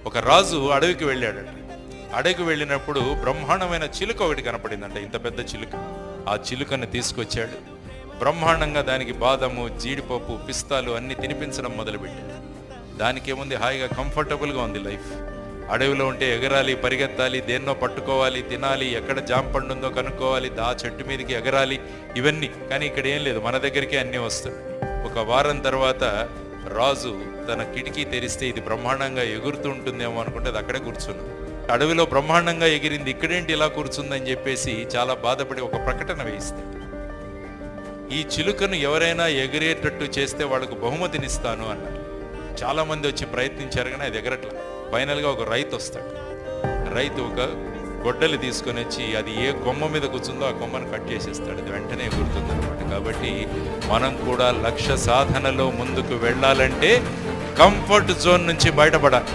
ఒక రాజు అడవికి వెళ్ళాడట. అడవికి వెళ్ళినప్పుడు బ్రహ్మాండమైన చిలుక ఒకటి కనపడిందంట, ఇంత పెద్ద చిలుక. ఆ చిలుకను తీసుకొచ్చాడు. బ్రహ్మాండంగా దానికి బాదము, జీడిపప్పు, పిస్తాలు అన్ని తినిపించడం మొదలుపెట్టాడు. దానికి ఏముంది, హాయిగా కంఫర్టబుల్గా ఉంది లైఫ్. అడవిలో ఉంటే ఎగరాలి, పరిగెత్తాలి, దేన్నో పట్టుకోవాలి, తినాలి, ఎక్కడ జాంపండు ఉందో కనుక్కోవాలి, ఆ చెట్టు మీదకి ఎగరాలి, ఇవన్నీ. కానీ ఇక్కడ ఏం లేదు, మన దగ్గరికి అన్నీ వస్తాయి. ఒక వారం తర్వాత రాజు తన కిటికీ తెరిస్తే ఇది బ్రహ్మాండంగా ఎగురుతూ ఉంటుందేమో అనుకుంటే అది అక్కడే కూర్చున్నాడు. అడవిలో బ్రహ్మాండంగా ఎగిరింది, ఇక్కడేంటి ఇలా కూర్చుందని చెప్పేసి చాలా బాధపడి ఒక ప్రకటన వేయిస్తాడు. ఈ చిలుకను ఎవరైనా ఎగిరేటట్టు చేస్తే వాళ్ళకు బహుమతినిస్తాను అన్నారు. చాలా మంది వచ్చి ప్రయత్నించారు, కానీ అది ఎగరట్లా. ఫైనల్గా ఒక రైతు వస్తాడు. రైతు ఒక గొడ్డలి తీసుకొని వచ్చి అది ఏ కొమ్మ మీద కూర్చుందో ఆ కొమ్మను కట్ చేసేస్తాడు. అది వెంటనే ఎగురుతుంది అనమాట. కాబట్టి మనం కూడా లక్ష్య సాధనలో ముందుకు వెళ్ళాలంటే కంఫర్ట్ జోన్ నుంచి బయటపడాలి.